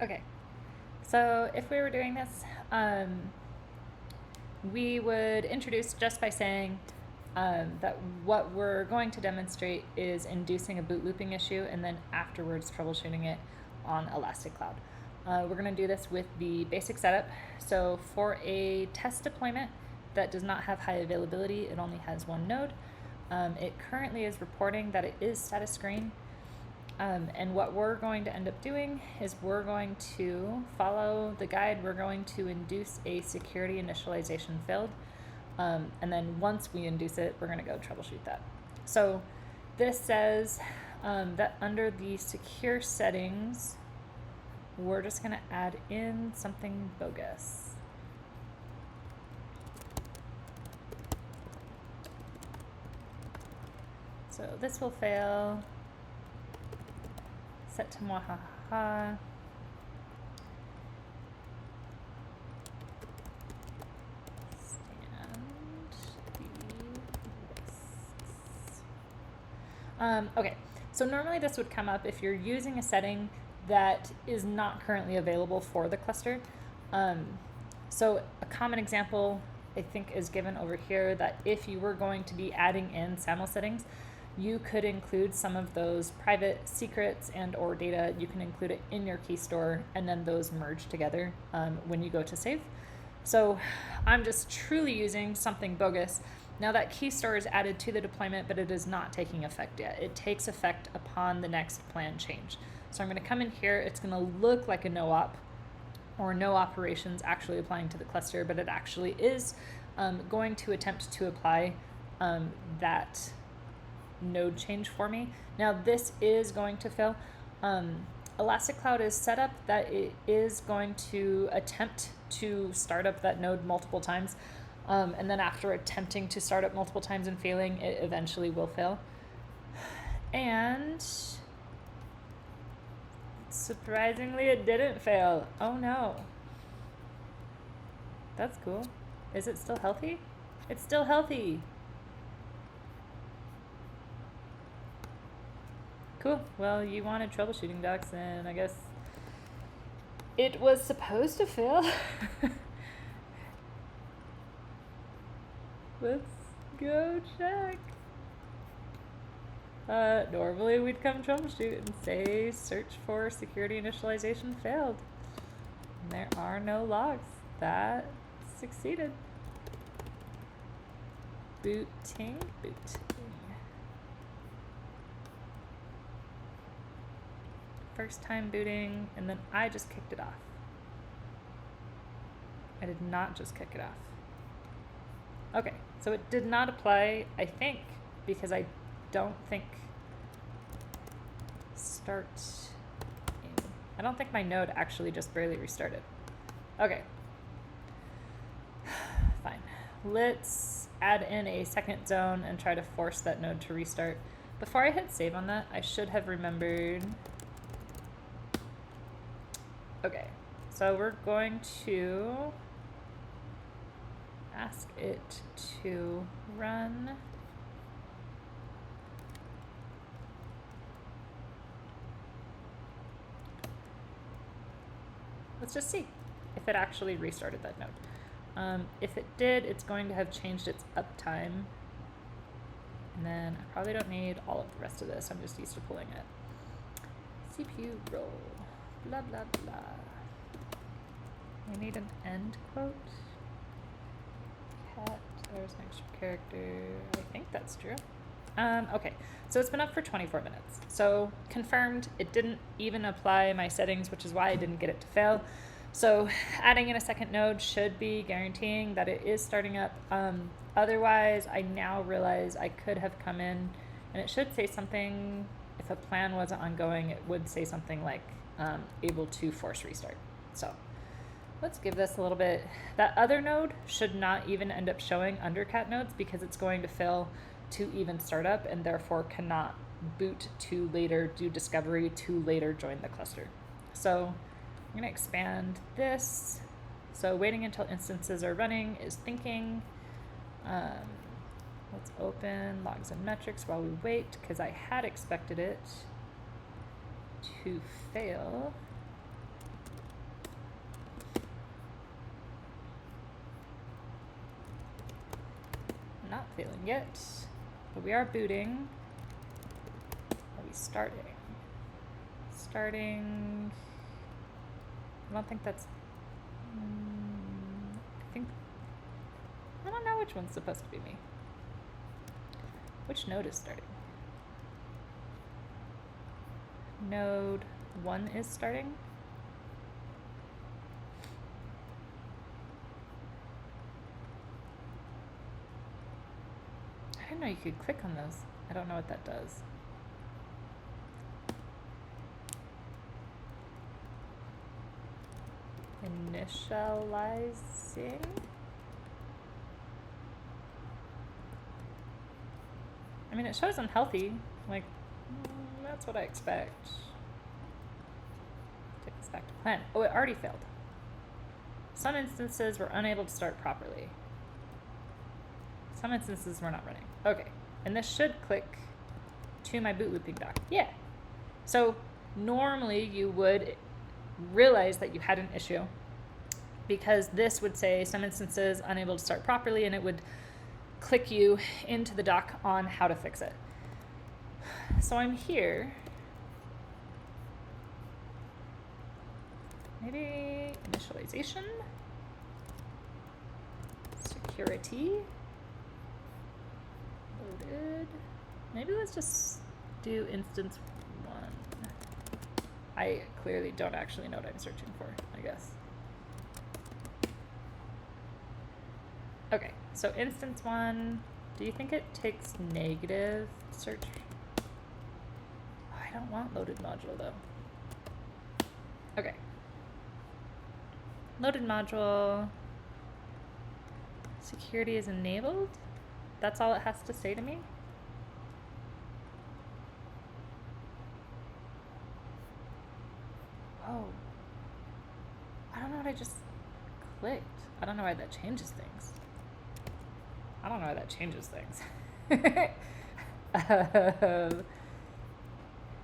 Okay, so if we were doing this, we would introduce just by saying that what we're going to demonstrate is inducing a boot looping issue and then afterwards troubleshooting it on Elastic Cloud. We're going to do this with the basic setup. So for a test deployment that does not have high availability, it only has one node. It currently is reporting that it is status green. And what we're going to end up doing is we're going to follow the guide. We're going to induce a security initialization failed. And then once we induce it, we're going to go troubleshoot that. So this says that under the secure settings, we're just going to add in something bogus. So this will fail. Set to mwahaha. Okay, so normally this would come up if you're using a setting that is not currently available for the cluster. So a common example I think is given over here, that if you were going to be adding in SAML settings, you could include some of those private secrets and or data. You can include it in your Keystore and then those merge together when you go to save. So I'm just truly using something bogus. Now that Keystore is added to the deployment, but it is not taking effect yet. It takes effect upon the next plan change. So I'm going to come in here. It's going to look like a no op or no operations actually applying to the cluster, but it actually is going to attempt to apply that node change for me. Now this is going to fail. Elastic Cloud is set up that it is going to attempt to start up that node multiple times. And then after attempting to start up multiple times and failing, it eventually will fail. And surprisingly, it didn't fail. Oh no. That's cool. Is it still healthy? It's still healthy. Cool. Well, you wanted troubleshooting docs, and I guess it was supposed to fail. Let's go check. Normally we'd come troubleshoot and say search for security initialization failed. And there are no logs. That succeeded. Booting. First time booting, and then I just kicked it off. I did not just kick it off. Okay, so it did not apply, I think, because I don't think I don't think my node actually just barely restarted. Okay. Fine. Let's add in a second zone and try to force that node to restart. Before I hit save on that, I should have remembered. Okay, so we're going to ask it to run let's just see if it actually restarted that node. If it did, it's going to have changed its uptime. And then I probably don't need all of the rest of this. I'm just used to pulling it. CPU roll. Blah, blah, blah. We need an end quote. Cat, there's an extra character. I think that's true. Okay, so it's been up for 24 minutes. So confirmed, it didn't even apply my settings, which is why I didn't get it to fail. So adding in a second node should be guaranteeing that it is starting up. Otherwise, I now realize I could have come in and it should say something, if a plan wasn't ongoing, it would say something like able to force restart. So let's give this a little bit. That other node should not even end up showing under cat nodes because it's going to fail to even start up and therefore cannot boot to later do discovery to later join the cluster. So I'm going to expand this. So waiting until instances are running is thinking. Let's open logs and metrics while we wait because I had expected it to fail. not failing yet, but we are booting. Are we starting? Starting. I don't think that's. I don't know which one's supposed to be me. Which node is starting? Node 1 is starting. I didn't know you could click on those. I don't know what that does. Initializing. I mean, it shows unhealthy. Like, that's what I expect. Take this back to plan. Oh, it already failed. Some instances were unable to start properly. Some instances were not running. Okay, and this should click to my boot looping doc. Yeah. So normally you would realize that you had an issue because this would say some instances unable to start properly, and it would click you into the doc on how to fix it. So I'm here. Maybe initialization, security, loaded. Maybe let's just do instance 1. I clearly don't actually know what I'm searching for, I guess. Okay, so instance 1, do you think it takes negative search? Oh, I don't want loaded module though. Okay. Loaded module, security is enabled. That's all it has to say to me. Oh, I don't know what I just clicked. I don't know why that changes things. I don't know why that changes things.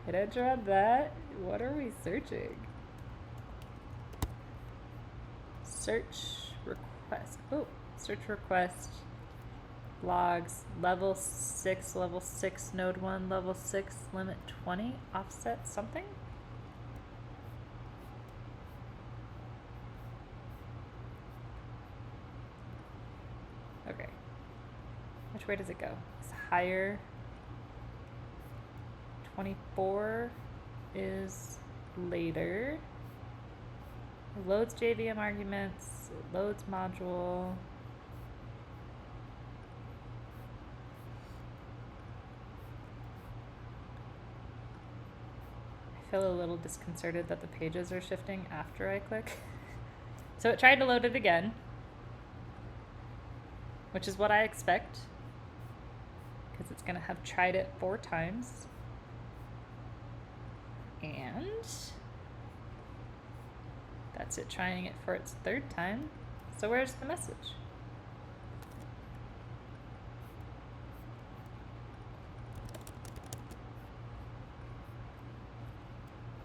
Hit enter on that. What are we searching? Search request. Oh, search request. Logs. Level 6, node 1, level 6, limit 20, offset something? Okay. Which way does it go? It's higher. 24 is later. It loads JVM arguments, it loads module. I feel a little disconcerted that the pages are shifting after I click. So it tried to load it again, which is what I expect, because it's going to have tried it 4 times. And that's it trying it for its 3rd time. So where's the message?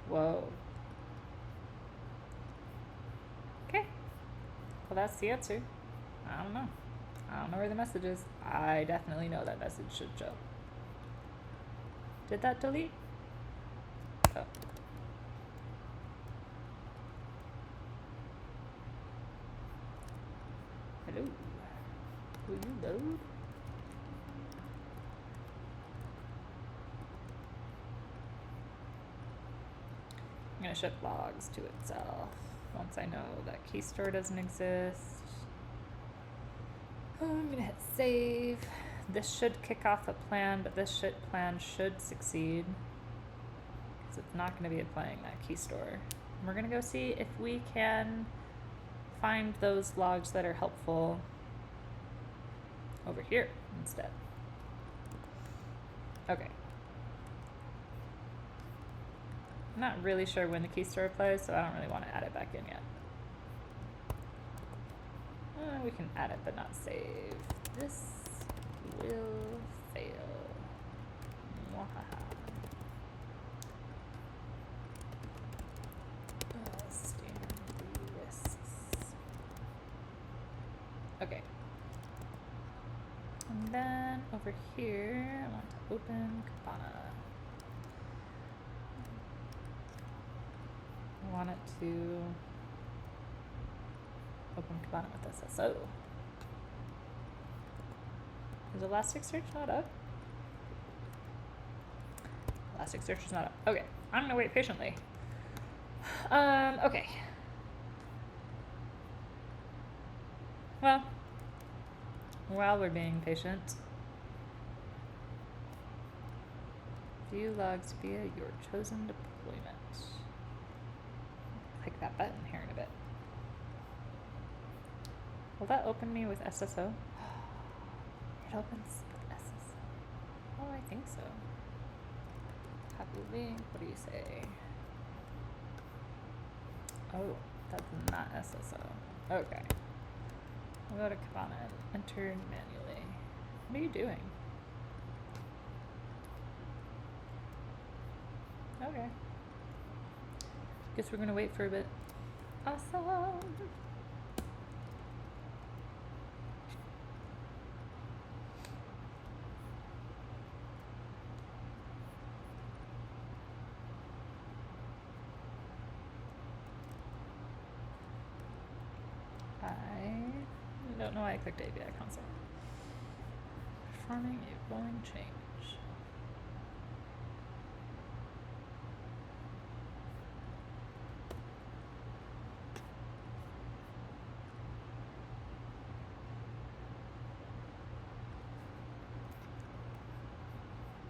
Whoa. Okay. Well, that's the answer. I don't know. I don't know where the message is. I definitely know that message should show. Did that delete? Oh. Hello. Will you load? I'm going to ship logs to itself once I know that Keystore doesn't exist. Oh, I'm going to hit save. This should kick off a plan, but this plan should succeed, because it's not going to be applying that Keystore. And we're going to go see if we can find those logs that are helpful over here instead. Okay. I'm not really sure when the Keystore applies, so I don't really want to add it back in yet. We can add it, but not save. This will fail. Mwahaha. Standard risks. Okay. And then over here, I want to open Kibana. I want it to open Kibana with SSO. Is Elasticsearch not up? Elasticsearch is not up. Okay, I'm gonna wait patiently. Okay. Well, while we're being patient, view logs via your chosen deployment. Click that button here in a bit. Will that open me with SSO? It opens with SSO. Oh, I think so. Copy link. What do you say? Oh, that's not SSO. Okay. We'll go to Kibana and enter manually. What are you doing? Okay. Guess we're gonna wait for a bit. Awesome. I don't know why I clicked API console. Performing a rolling change.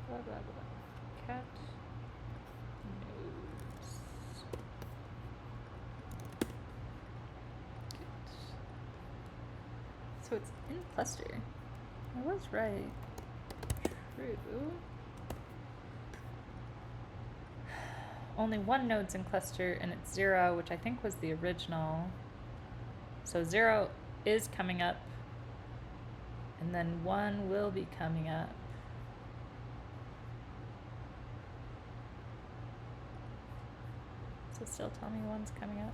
Blah, blah, blah. Cat news. So it's in cluster. I was right. True. Only one node's in cluster and it's 0, which I think was the original. So 0 is coming up. And then 1 will be coming up. So still tell me 1's coming up.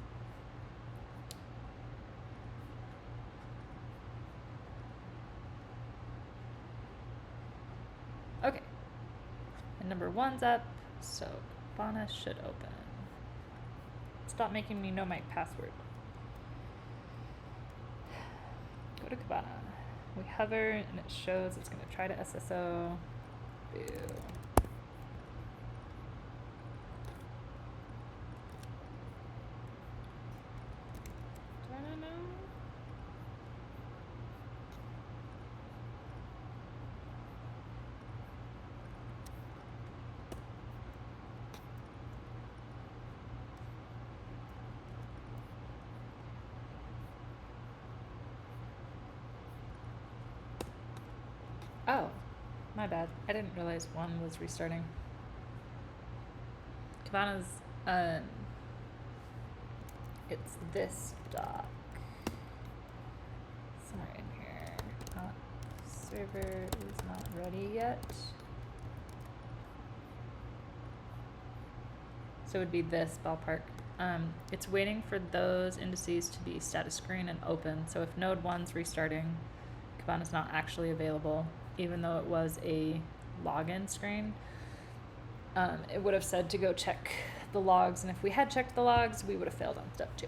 Okay, and number 1's up, so Kibana should open. Stop making me know my password. Go to Kibana. We hover and it shows it's gonna try to SSO. Boo. I don't know. Oh, my bad. I didn't realize 1 was restarting. Kibana's, it's this doc. Somewhere in here. Server is not ready yet. So it would be this ballpark. It's waiting for those indices to be status screen and open. So if node 1's restarting, Kibana's not actually available, even though it was a login screen. It would have said to go check the logs, and if we had checked the logs, we would have failed on step 2.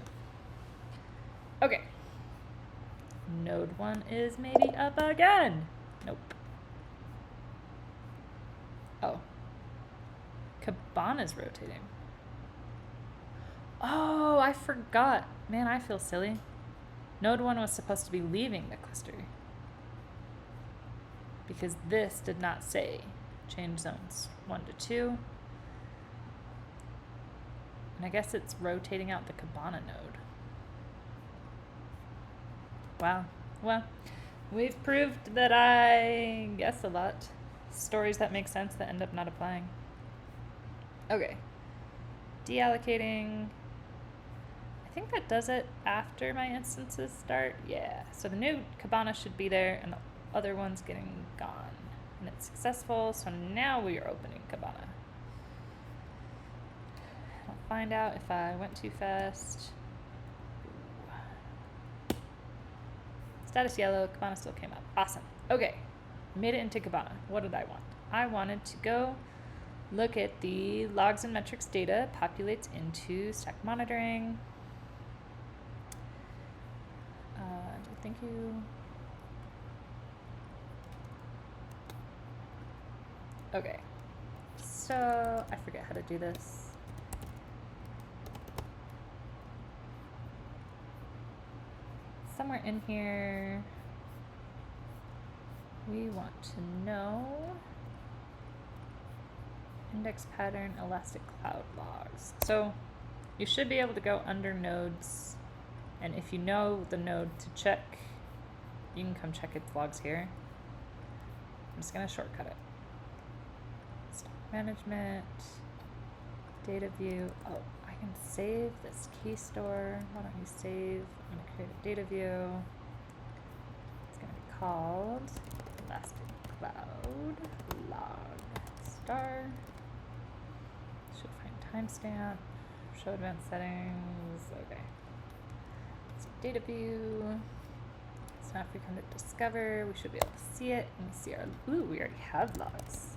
Okay. Node 1 is maybe up again. Nope. Oh. Kibana's rotating. Oh, I forgot. Man, I feel silly. Node 1 was supposed to be leaving the cluster, because this did not say change zones 1 to 2. And I guess it's rotating out the Kibana node. Wow. Well, we've proved that I guess a lot. Stories that make sense that end up not applying. Okay. Deallocating. I think that does it after my instances start. Yeah. So the new Kibana should be there and the other one's getting gone. And it's successful, so now we are opening Kibana. I'll find out if I went too fast. Ooh. Status yellow, Kibana still came up. Awesome. Okay. made it into Kibana. What did I want? I wanted to go look at the logs and metrics data populates into stack monitoring. Thank you. Okay, so I forget how to do this. Somewhere in here, we want to know index pattern elastic cloud logs. So you should be able to go under nodes, and if you know the node to check, you can come check its logs here. I'm just gonna shortcut it. Stock management, data view. Oh, I can save this Keystore. Why don't you save? I'm gonna create a data view. It's gonna be called Elastic Cloud Log Star. Should find timestamp. Show advanced settings. Okay. So data view. So now if we come to discover, we should be able to see it and see our. Ooh, we already have logs.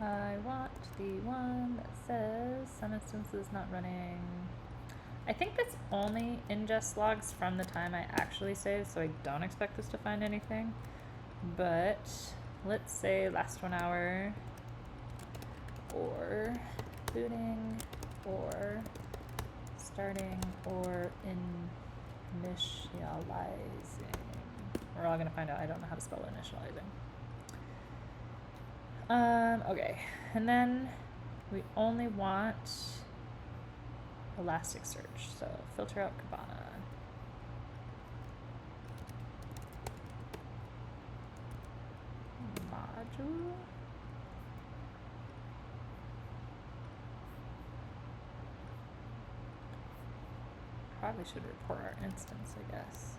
I want the one that says some instances not running. I think that's only ingest logs from the time I actually saved, so I don't expect this to find anything. But let's say last 1 hour, or booting, or starting, or initializing. We're all gonna find out I don't know how to spell initializing. Okay, and then we only want Elasticsearch, so filter out Kibana. Module. Probably should report our instance, I guess.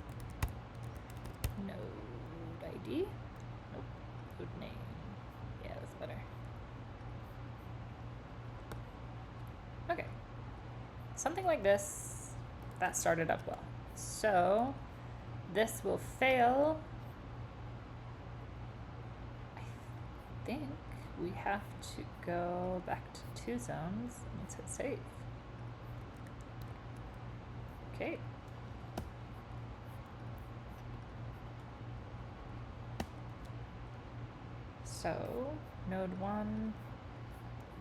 Node ID. Nope. Node name. Yeah, that's better. Okay. Something like this, that started up well. So this will fail. I think we have to go back to 2 zones. Let's hit save. Okay. So node 1,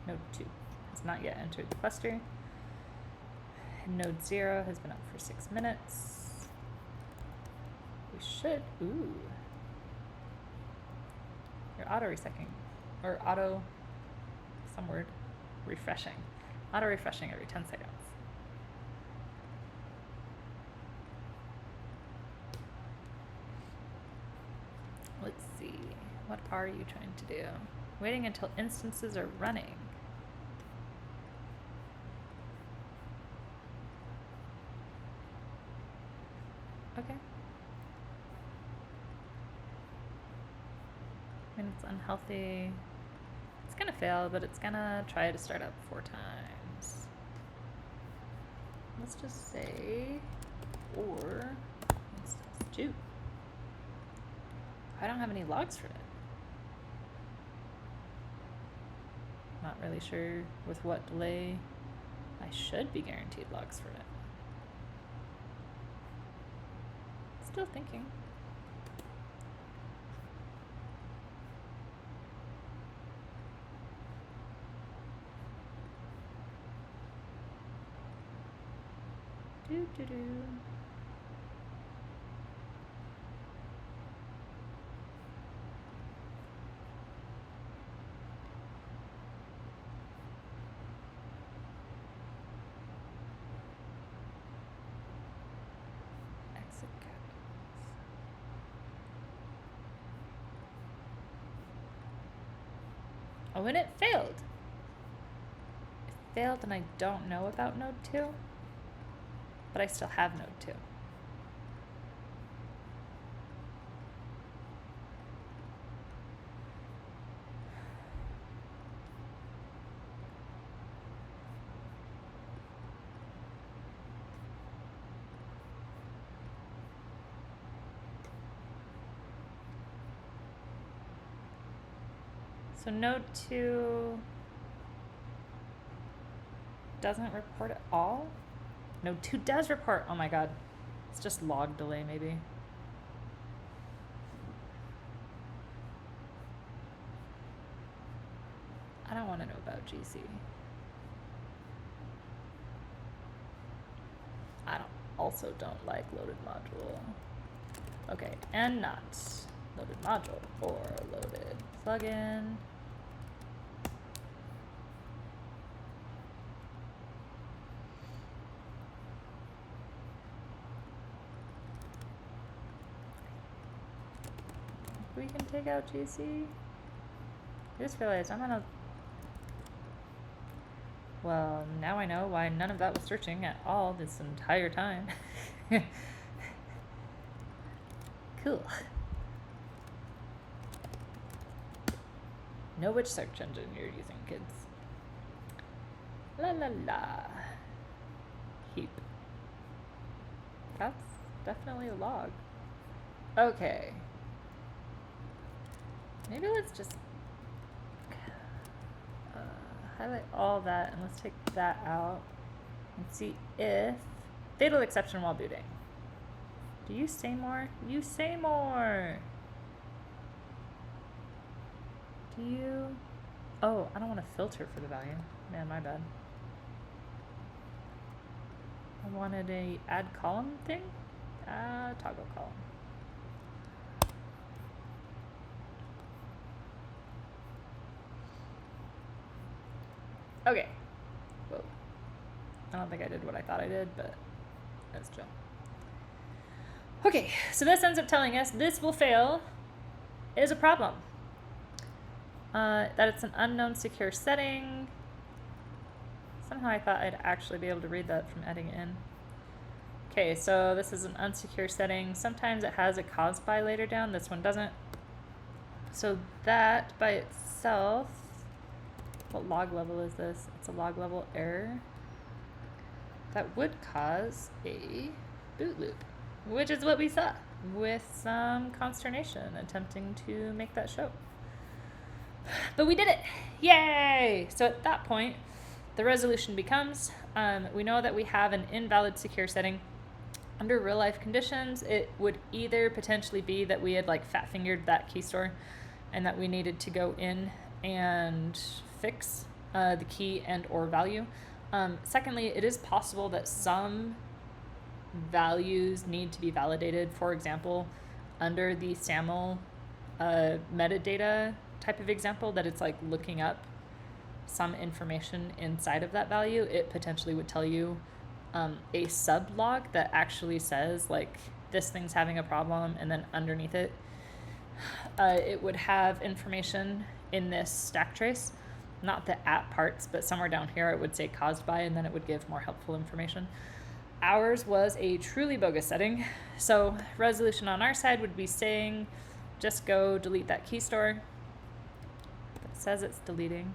node 2 has not yet entered the cluster. Node 0 has been up for 6 minutes. We should, ooh. You're auto resetting, or auto, some word, refreshing. Auto refreshing every 10 seconds. Let's see, what are you trying to do? Waiting until instances are running. Okay. I mean, it's unhealthy. It's gonna fail, but it's gonna try to start up 4 times. Let's just say, or instance 2. I don't have any logs for it. Not really sure with what delay I should be guaranteed logs for it. Still thinking. Do. Exit codes. Oh, and it failed. It failed and I don't know about node 2. But I still have node 2. So node 2 doesn't report at all? Node 2 does report. Oh my god. It's just log delay maybe. I don't want to know about GC. I also don't like loaded module. Okay, and not loaded module or loaded plugin. We can take out GC. I just realized I'm gonna. Well, now I know why none of that was searching at all this entire time. Cool. Know which search engine you're using, kids. La la la. Heap. That's definitely a log. Okay. Maybe let's just highlight all that and let's take that out and see if fatal exception while booting. Do you say more? You say more. Do you? Oh, I don't want to filter for the value. Man, my bad. I wanted a add column thing. Toggle column. Okay. Whoa. I don't think I did what I thought I did, but that's chill. Okay, so this ends up telling us this will fail is a problem. That it's an unknown secure setting. Somehow I thought I'd actually be able to read that from adding it in. Okay, so this is an unsecure setting. Sometimes it has a caused by later down. This one doesn't. So that by itself, what log level is this? It's a log level error. That would cause a boot loop, which is what we saw with some consternation attempting to make that show. But we did it! Yay! So at that point, the resolution becomes, we know that we have an invalid secure setting. Under real life conditions, it would either potentially be that we had like fat fingered that keystore and that we needed to go in and fix the key and or value. Secondly, it is possible that some values need to be validated. For example, under the SAML metadata type of example, that it's like looking up some information inside of that value, it potentially would tell you a sublog that actually says like this thing's having a problem, and then underneath it it would have information in this stack trace, not the at parts, but somewhere down here it would say caused by, and then it would give more helpful information. Ours was a truly bogus setting, so resolution on our side would be saying just go delete that keystore. It says it's deleting.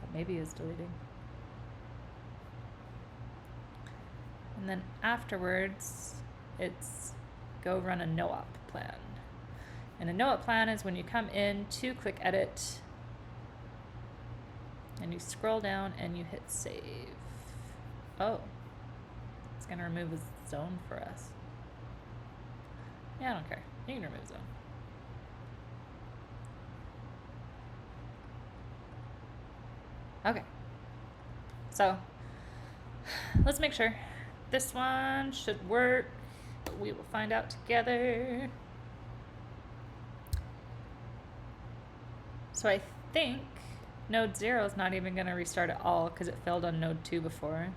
That maybe is deleting. And then afterwards, it's go run a no-op plan. And a no-op plan is when you come in to click edit and you scroll down and you hit save. Oh, it's gonna remove a zone for us. Yeah, I don't care. You can remove zone. Okay. So let's make sure. This one should work, but we will find out together. So I think node 0 is not even going to restart at all because it failed on node 2 before.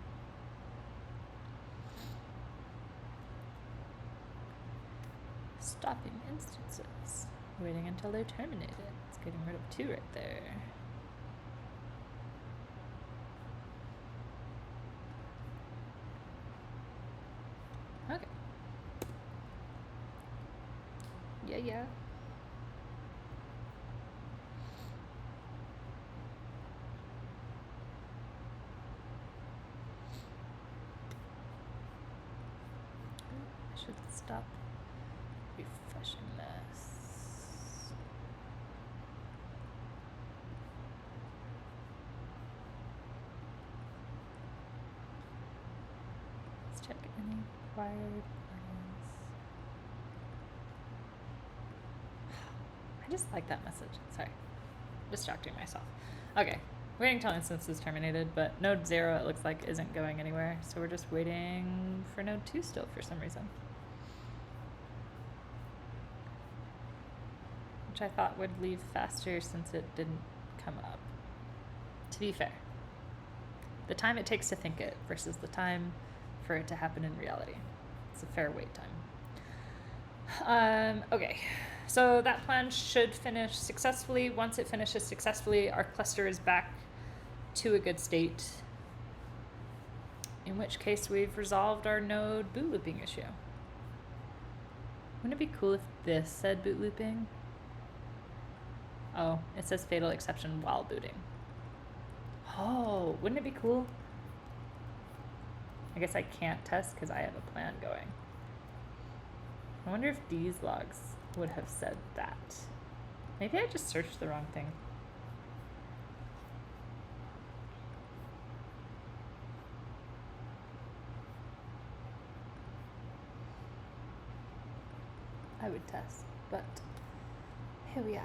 Stopping instances. Waiting until they're terminated. It's getting rid of 2 right there. Okay. Yeah. I should stop refreshing that. required plugins. I just like that message. Sorry. Distracting myself. Okay. Waiting till instance is terminated, but node 0 it looks like isn't going anywhere. So we're just waiting for node 2 still for some reason. Which I thought would leave faster since it didn't come up. To be fair. The time it takes to think it versus the time for it to happen in reality. It's a fair wait time. Okay, so that plan should finish successfully. Once it finishes successfully, our cluster is back to a good state, in which case we've resolved our node boot looping issue. Wouldn't it be cool if this said boot looping? Oh, it says fatal exception while booting. Oh, wouldn't it be cool? I guess I can't test because I have a plan going. I wonder if these logs would have said that. Maybe I just searched the wrong thing. I would test, but here we are.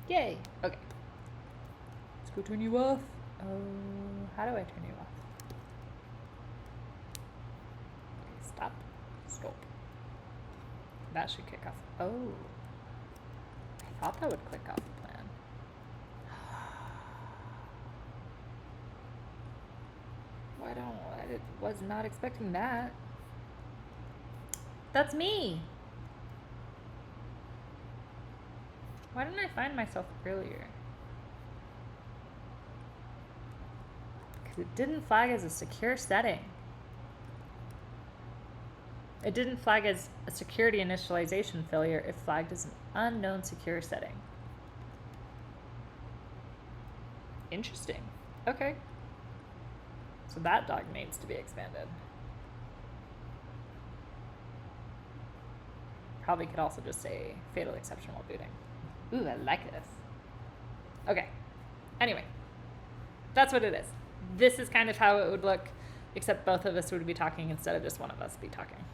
Yay! Okay. Let's go turn you off. Oh, how do I turn you off? Okay, stop. Stop. That should kick off. Oh. I thought that would click off the plan. I was not expecting that. That's me! Why didn't I find myself earlier? Because it didn't flag as a secure setting. It didn't flag as a security initialization failure. It flagged as an unknown secure setting. Interesting. Okay. So that dog needs to be expanded. Probably could also just say fatal exception while booting. Ooh, I like this. Okay. Anyway, that's what it is. This is kind of how it would look, except both of us would be talking instead of just one of us be talking.